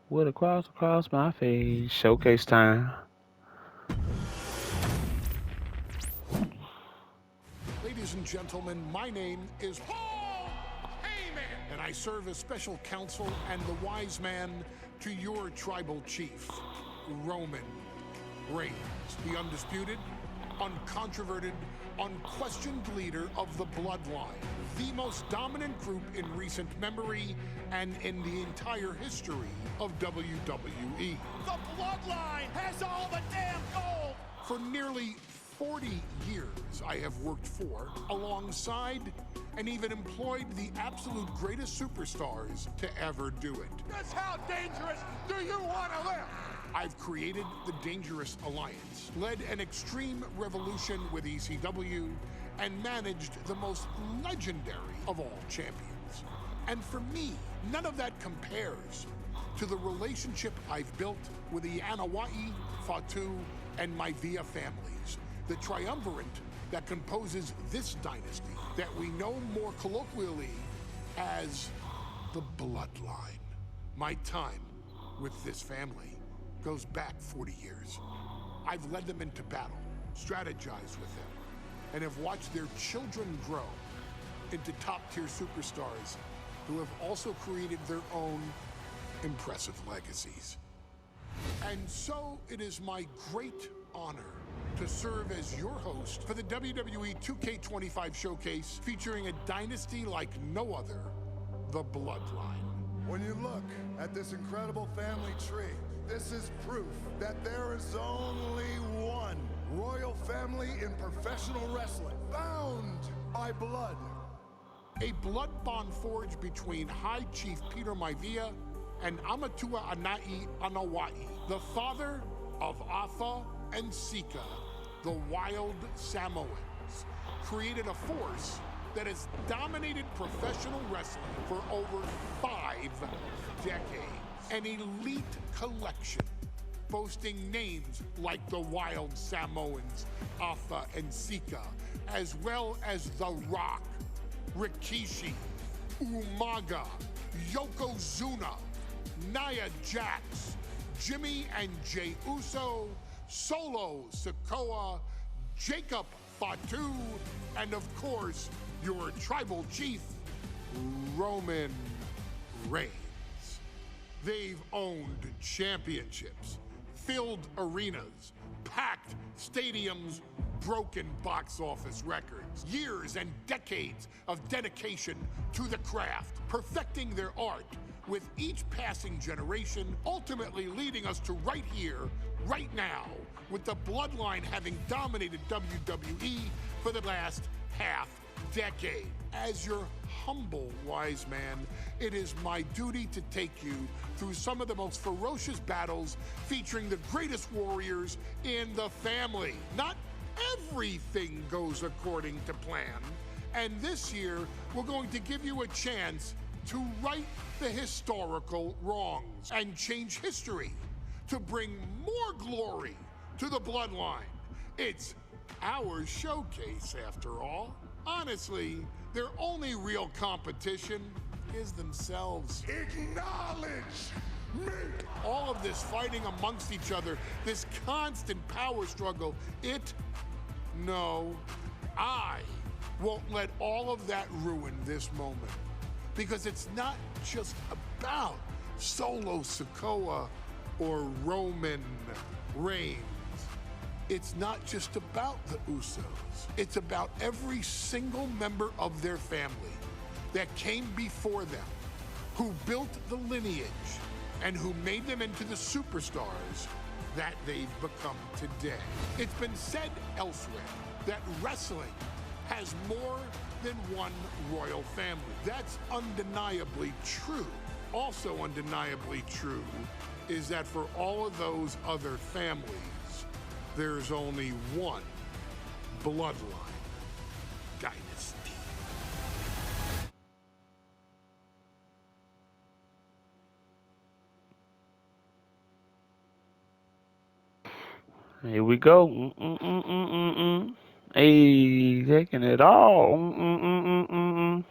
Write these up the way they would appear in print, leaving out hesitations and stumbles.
with a cross across my face. Showcase time. Ladies and gentlemen, my name is Paul Heyman, and I serve as special counsel and the wise man to your tribal chief, Roman Reigns, the undisputed, uncontroverted, unquestioned leader of the Bloodline, the most dominant group in recent memory and in the entire history of WWE. The Bloodline has all the damn gold! For nearly 40 years, I have worked for, alongside, and even employed the absolute greatest superstars to ever do it. Just how dangerous do you want to live? I've created the Dangerous Alliance, led an extreme revolution with ECW, and managed the most legendary of all champions. And for me, none of that compares to the relationship I've built with the Anoa'i, Fatu, and Maivia families, the triumvirate that composes this dynasty that we know more colloquially as the Bloodline. My time with this family goes back 40 years. I've led them into battle, strategized with them, and have watched their children grow into top-tier superstars who have also created their own impressive legacies. And so it is my great honor to serve as your host for the WWE 2K25 showcase featuring a dynasty like no other, the Bloodline. When you look at this incredible family tree, this is proof that there is only one royal family in professional wrestling, bound by blood. A blood bond forged between High Chief Peter Maivia and Amatua Anai Anoa'i, the father of Afa and Sika, the wild Samoans, created a force that has dominated professional wrestling for over 5 decades. An elite collection boasting names like the Wild Samoans, Afa and Sika, as well as The Rock, Rikishi, Umaga, Yokozuna, Nia Jax, Jimmy and Jey Uso, Solo Sikoa, Jacob Fatu, and of course, your tribal chief, Roman Reigns. They've owned championships, filled arenas, packed stadiums, broken box office records, years and decades of dedication to the craft, perfecting their art with each passing generation, ultimately leading us to right here, right now, with the Bloodline having dominated WWE for the last half decade. As your humble wise man, it is my duty to take you through some of the most ferocious battles featuring the greatest warriors in the family. Not everything goes according to plan, and this year we're going to give you a chance to right the historical wrongs and change history to bring more glory to the Bloodline. It's our showcase, after all. Honestly, their only real competition is themselves. Acknowledge me! All of this fighting amongst each other, this constant power struggle, no, I won't let all of that ruin this moment. Because it's not just about Solo Sikoa or Roman Reigns. It's not just about the Usos. It's about every single member of their family that came before them, who built the lineage and who made them into the superstars that they've become today. It's been said elsewhere that wrestling has more than one royal family. That's undeniably true. Also undeniably true is that for all of those other families, there's only one Bloodline dynasty. Here we go. Mm-mm-mm-mm-mm. Hey, taking it all. Mm-mm-mm-mm-mm.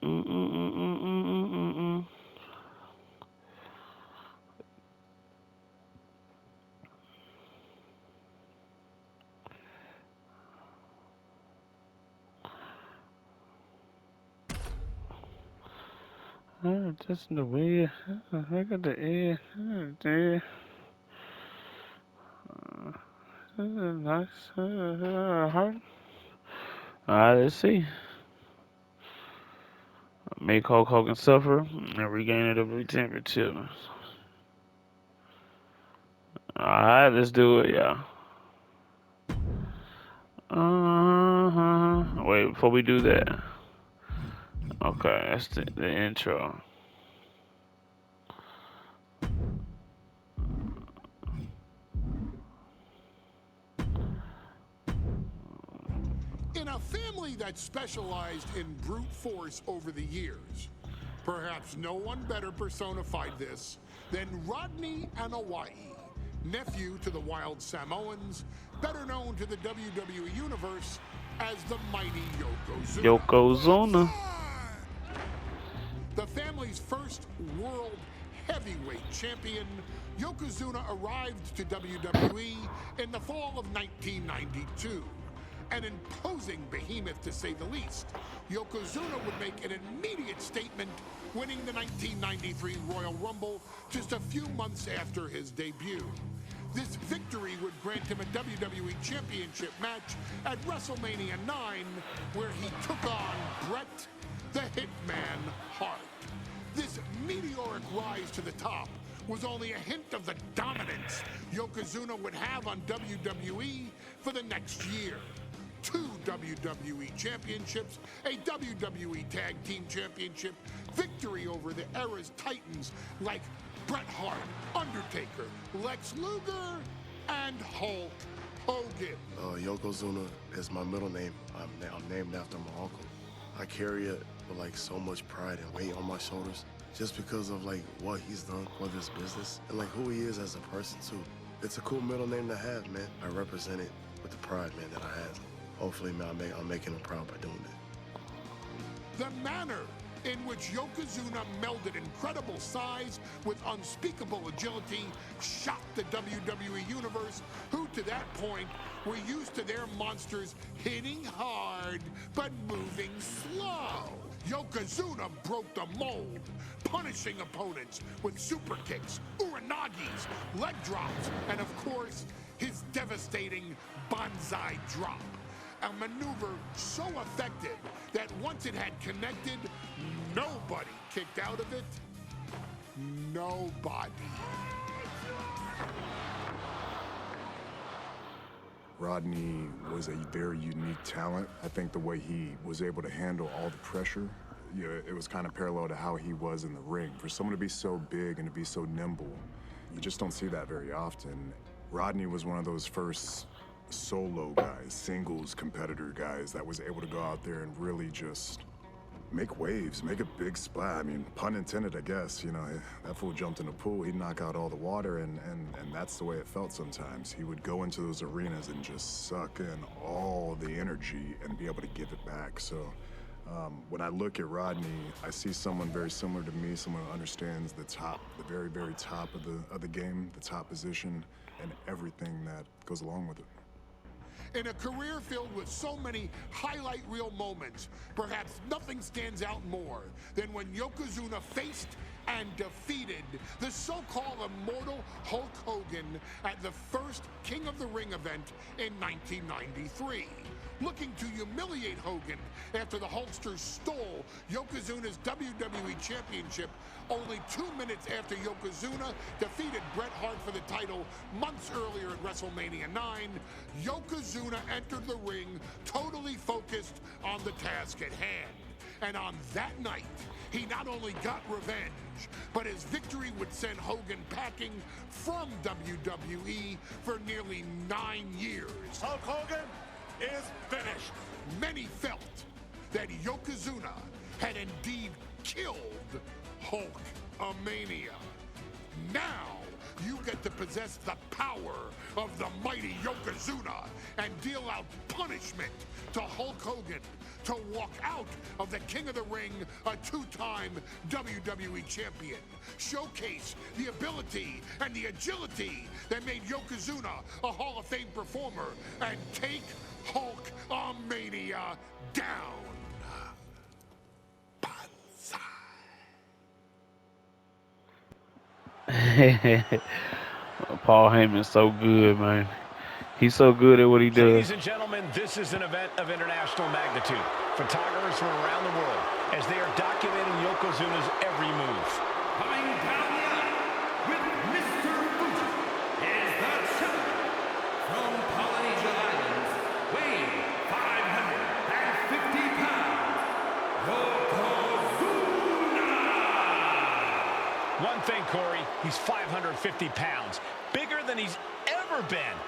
Mm-mm-mm-mm-mm-mm. Just the way. Look at the air. There. This is nice. Heart. Alright, let's see. Make Hulk Hogan suffer and regain the WWE Championship. Alright, let's do it, yeah. Wait, before we do that. Okay, that's the intro. In a family that specialized in brute force over the years, perhaps no one better personified this than Rodney Anawai, nephew to the Wild Samoans, better known to the WWE Universe as the mighty Yokozuna. Yokozuna. The family's first world heavyweight champion, Yokozuna arrived to WWE in the fall of 1992. An imposing behemoth, to say the least, Yokozuna would make an immediate statement, winning the 1993 Royal Rumble just a few months after his debut. This victory would grant him a WWE Championship match at WrestleMania 9, where he took on Bret the Hitman Hart. This meteoric rise to the top was only a hint of the dominance Yokozuna would have on WWE for the next year. 2 WWE championships, a WWE Tag Team Championship, victory over the era's titans like Bret Hart, Undertaker, Lex Luger, and Hulk Hogan. Yokozuna is my middle name. I'm named after my uncle. I carry it with like so much pride and weight on my shoulders just because of like what he's done for this business and like who he is as a person too. It's a cool middle name to have, man. I represent it with the pride, man, that I have. Hopefully, man, I'm making him proud by doing it. The manner in which Yokozuna melded incredible size with unspeakable agility shocked the WWE Universe, who to that point were used to their monsters hitting hard but moving slow. Yokozuna broke the mold, punishing opponents with super kicks, uranagis, leg drops, and of course, his devastating banzai drop. A maneuver so effective that once it had connected, nobody kicked out of it. Nobody. Rodney was a very unique talent. I think the way he was able to handle all the pressure, it was kind of parallel to how he was in the ring. For someone to be so big and to be so nimble, you just don't see that very often. Rodney was one of those first solo guys, singles competitor guys that was able to go out there and really just make waves, make a big splash. I mean, pun intended, I guess. You know, that fool jumped in the pool, he'd knock out all the water, and that's the way it felt sometimes. He would go into those arenas and just suck in all the energy and be able to give it back. So when I look at Rodney, I see someone very similar to me, someone who understands the top, the very, very top of the game, the top position, and everything that goes along with it. In a career filled with so many highlight reel moments, perhaps nothing stands out more than when Yokozuna faced and defeated the so-called immortal Hulk Hogan at the first King of the Ring event in 1993. Looking to humiliate Hogan after the Hulkster stole Yokozuna's WWE Championship only 2 minutes after Yokozuna defeated Bret Hart for the title months earlier at WrestleMania 9, Yokozuna entered the ring totally focused on the task at hand. And on that night, he not only got revenge, but his victory would send Hogan packing from WWE for nearly 9 years. Hulk Hogan is finished. Many felt that Yokozuna had indeed killed Hulkamania. Now, you get to possess the power of the mighty Yokozuna and deal out punishment to Hulk Hogan to walk out of the King of the Ring, a 2-time WWE champion. Showcase the ability and the agility that made Yokozuna a Hall of Fame performer and take Hulkamania down. Banzai. Paul Heyman's so good, man. He's so good at what he does. Ladies and gentlemen, this is an event of international magnitude. Photographers from around the world as they are documenting Yokozuna's every move. Coming down the aisle with Mr. Fuji is the champion from Polynesia Islands, weighing 550 pounds, Yokozuna! One thing, Corey, he's 550 pounds, bigger than he's ever been.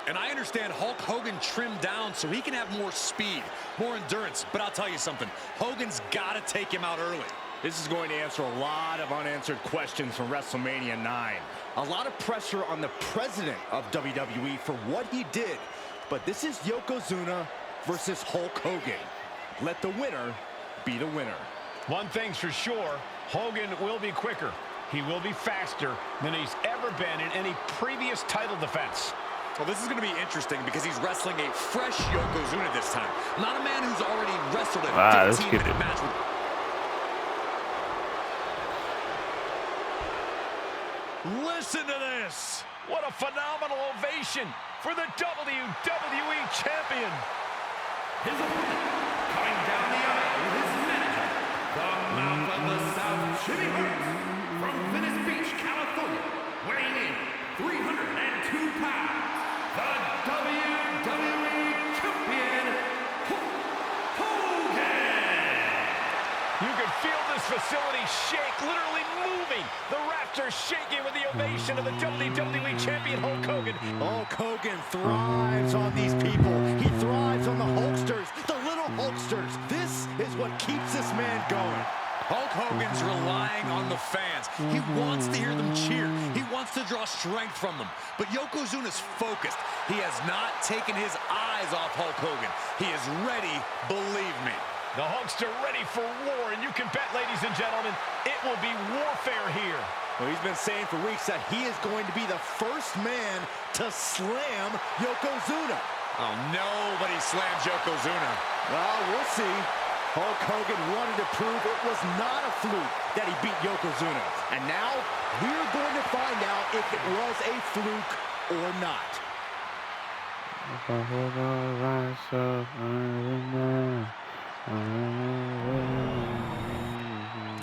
And I understand Hulk Hogan trimmed down so he can have more speed, more endurance. But I'll tell you something, Hogan's got to take him out early. This is going to answer a lot of unanswered questions from WrestleMania 9. A lot of pressure on the president of WWE for what he did. But this is Yokozuna versus Hulk Hogan. Let the winner be the winner. One thing's for sure, Hogan will be quicker. He will be faster than he's ever been in any previous title defense. Well, this is going to be interesting because he's wrestling a fresh Yokozuna this time. Not a man who's already wrestled a 15-minute match with... Listen to this. What a phenomenal ovation for the WWE Champion. His opponent, coming down the aisle with his manager, the Mouth of the South, Jimmy Hart, from Venice Beach, California, weighing in 302 pounds, the WWE Champion, Hulk Hogan! You can feel this facility shake, literally moving. The rafters shaking with the ovation of the WWE Champion, Hulk Hogan. Hulk Hogan thrives on these people. He thrives on the Hulksters, the little Hulksters. This is what keeps this man going. Hulk Hogan's relying on the fans. He wants to hear them cheer. He wants to draw strength from them. But Yokozuna's focused. He has not taken his eyes off Hulk Hogan. He is ready, believe me. The Hulkster ready for war, and you can bet, ladies and gentlemen, it will be warfare here. Well, he's been saying for weeks that he is going to be the first man to slam Yokozuna. Oh, nobody slams Yokozuna. Well, we'll see. Hulk Hogan wanted to prove it was not a fluke that he beat Yokozuna. And now, we're going to find out if it was a fluke or not.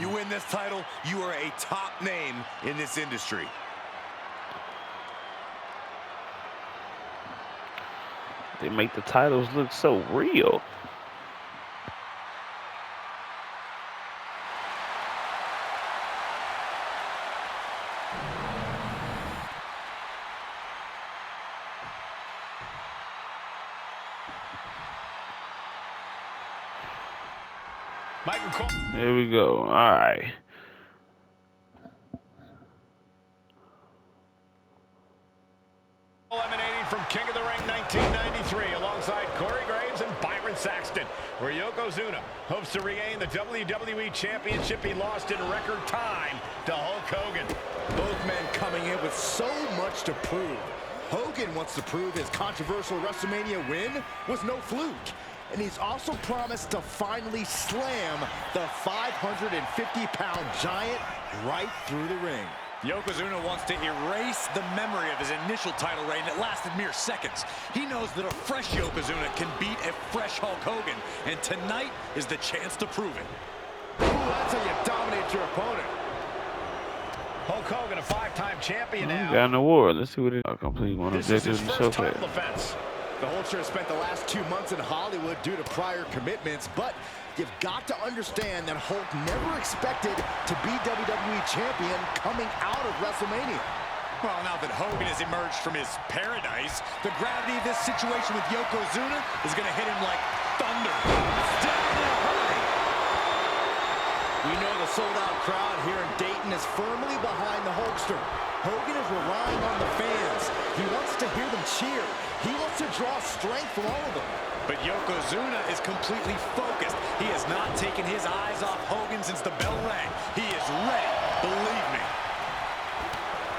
You win this title, you are a top name in this industry. They make the titles look so real. Here we go. All right. Emanating from King of the Ring 1993 alongside Corey Graves and Byron Saxton, where Yokozuna hopes to regain the WWE Championship he lost in record time to Hulk Hogan. Both men coming in with so much to prove. Hogan wants to prove his controversial WrestleMania win was no fluke. And he's also promised to finally slam the 550-pound giant right through the ring. Yokozuna wants to erase the memory of his initial title reign that lasted mere seconds. He knows that a fresh Yokozuna can beat a fresh Hulk Hogan, and tonight is the chance to prove it. Ooh, that's how you dominate your opponent. Hulk Hogan, a five-time champion now. Got an award. Let's see what it is. Complete one This is his objective first show title defense. The Hulkster has spent the last 2 months in Hollywood due to prior commitments, but you've got to understand that Hulk never expected to be WWE Champion coming out of WrestleMania. Well, now that Hogan has emerged from his paradise, the gravity of this situation with Yokozuna is going to hit him like thunder. Still in a hurry. We know the sold-out crowd here in Dayton is firmly behind the Hulkster. Hogan is relying on the fans. He wants to hear them cheer. He wants to draw strength from all of them. But Yokozuna is completely focused. He has not taken his eyes off Hogan since the bell rang. He is ready, believe me.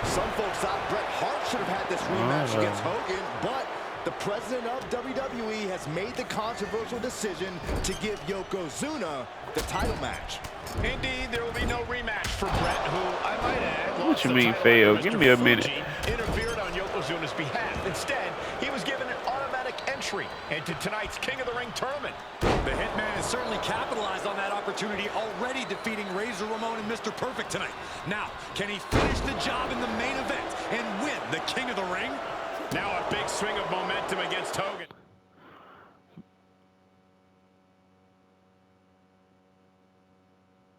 Some folks thought Bret Hart should have had this rematch against Hogan, but The president of WWE has made the controversial decision to give Yokozuna the title match. Indeed, there will be no rematch for Brett, who, I might add, What lost you the mean, title fail? after Give Mr. me a minute. Fuji interfered on Yokozuna's behalf. Instead, he was given an automatic entry into tonight's King of the Ring tournament. The Hitman has certainly capitalized on that opportunity, already defeating Razor Ramon and Mr. Perfect tonight. Now, can he finish the job in the main event and win the King of the Ring? Now a big swing of momentum against Hogan.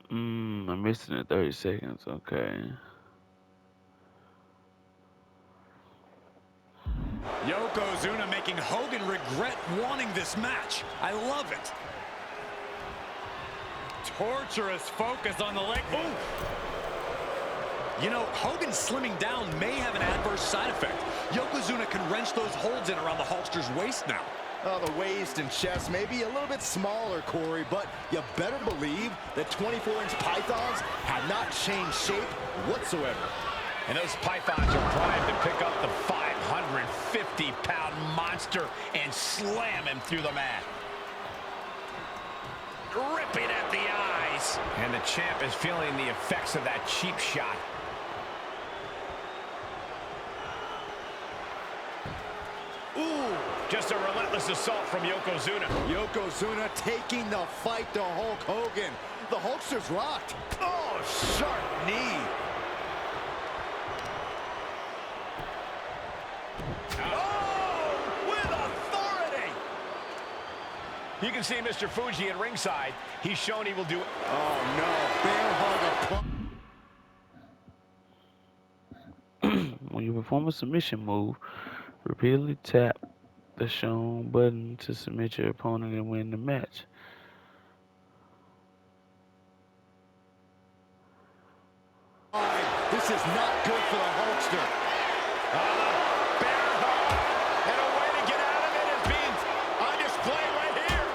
I'm missing it 30 seconds. Okay. Yokozuna making Hogan regret wanting this match. I love it. Torturous focus on the leg. Ooh. You know, Hogan slimming down may have an adverse side effect. Yokozuna can wrench those holds in around the Hulkster's waist now. The waist and chest may be a little bit smaller, Corey, but you better believe that 24-inch pythons have not changed shape whatsoever. And those pythons are primed to pick up the 550-pound monster and slam him through the mat. Ripping at the eyes. And the champ is feeling the effects of that cheap shot. Ooh, just a relentless assault from Yokozuna. Yokozuna taking the fight to Hulk Hogan. The Hulkster's rocked. Oh, sharp knee. Oh, with authority. You can see Mr. Fuji at ringside. He's shown he will do. Oh, no. Bear hug. When you perform a submission move, repeatedly tap the shown button to submit your opponent and win the match. This is not good for the Hulkster. Bear hug, and a way to get out of it is being on display right here.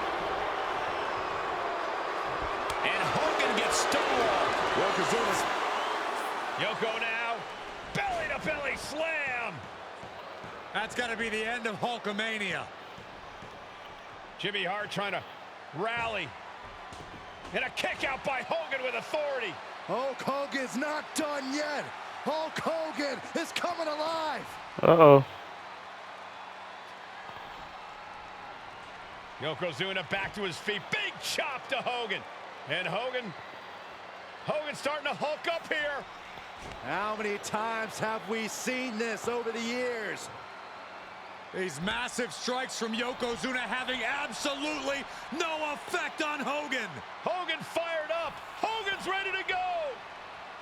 And Hogan gets stonewalled. Yokozuna's. Yoko now, belly-to-belly slam. That's got to be the end of Hulkamania. Jimmy Hart trying to rally. And a kick out by Hogan with authority. Hulk Hogan's not done yet. Hulk Hogan is coming alive. Uh-oh. Yokozuna back to his feet. Big chop to Hogan. And Hogan's starting to hulk up here. How many times have we seen this over the years? These massive strikes from Yokozuna having absolutely no effect on Hogan. Hogan fired up. Hogan's ready to go.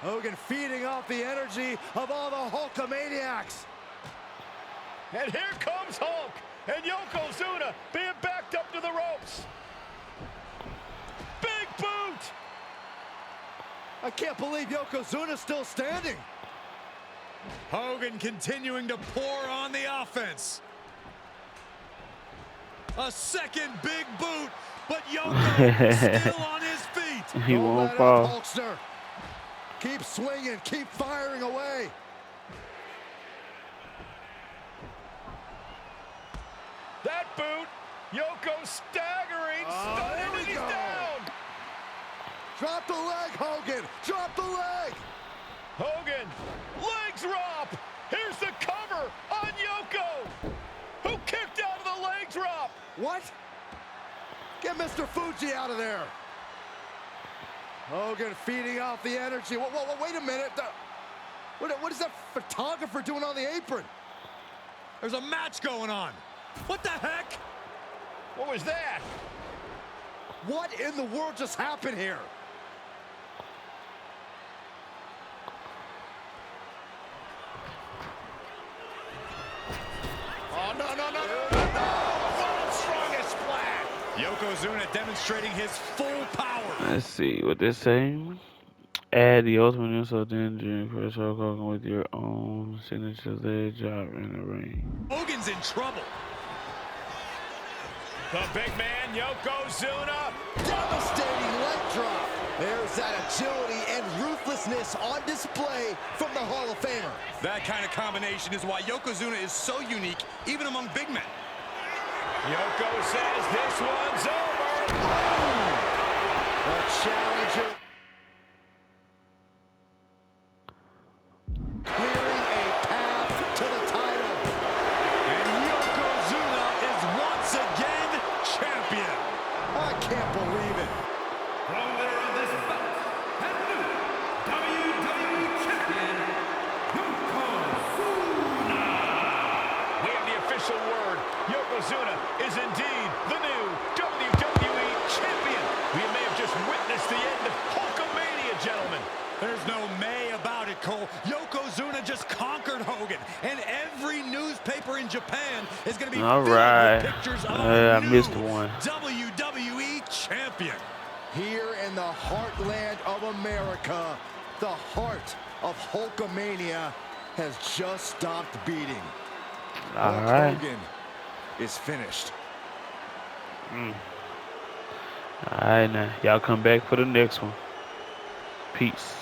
Hogan feeding off the energy of all the Hulkamaniacs. And here comes Hulk. And Yokozuna being backed up to the ropes. Big boot. I can't believe Yokozuna's still standing. Hogan continuing to pour on the offense. A second big boot, but Yoko still on his feet. He Don't won't let fall. up, Hulkster. Keep swinging, keep firing away. That boot. Yoko staggering. There we And he's go. down. Drop the leg, Hogan. Drop the leg. Hogan, leg drop. Here's the cover on Yoko, who kicked out of the leg drop. What? Get Mr. Fuji out of there. Hogan feeding off the energy. Whoa, wait a minute. What is that photographer doing on the apron? There's a match going on. What the heck? What was that? What in the world just happened here? Oh, no. World's strongest splash. Yokozuna demonstrating his full power. Let's see what they're saying. Add the ultimate insult to injury and crush Hulk Hogan with your own signature leg drop in the ring. Hogan's in trouble. The big man, Yokozuna. Devastating leg drop. There's that agility and ruthlessness on display from the Hall of Famer. That kind of combination is why Yokozuna is so unique, even among big men. Yoko says this one's over. The challenger clearing a path to the title. And Yokozuna is once again champion. I can't believe it. The winner of this bout, and new WWE Champion, Yokozuna. We have the official word. Yokozuna is indeed the new WWE Champion. We may have just witnessed the end of Hulkamania, gentlemen. There's no may about it, Cole. Yokozuna just conquered Hogan, and every newspaper in Japan is going to be All filled right. with pictures of I our missed new one. WWE champion. Here in the heartland of America, the heart of Hulkamania has just stopped beating. All Hulk right. Hogan is finished. All right, now y'all come back for the next one. Peace.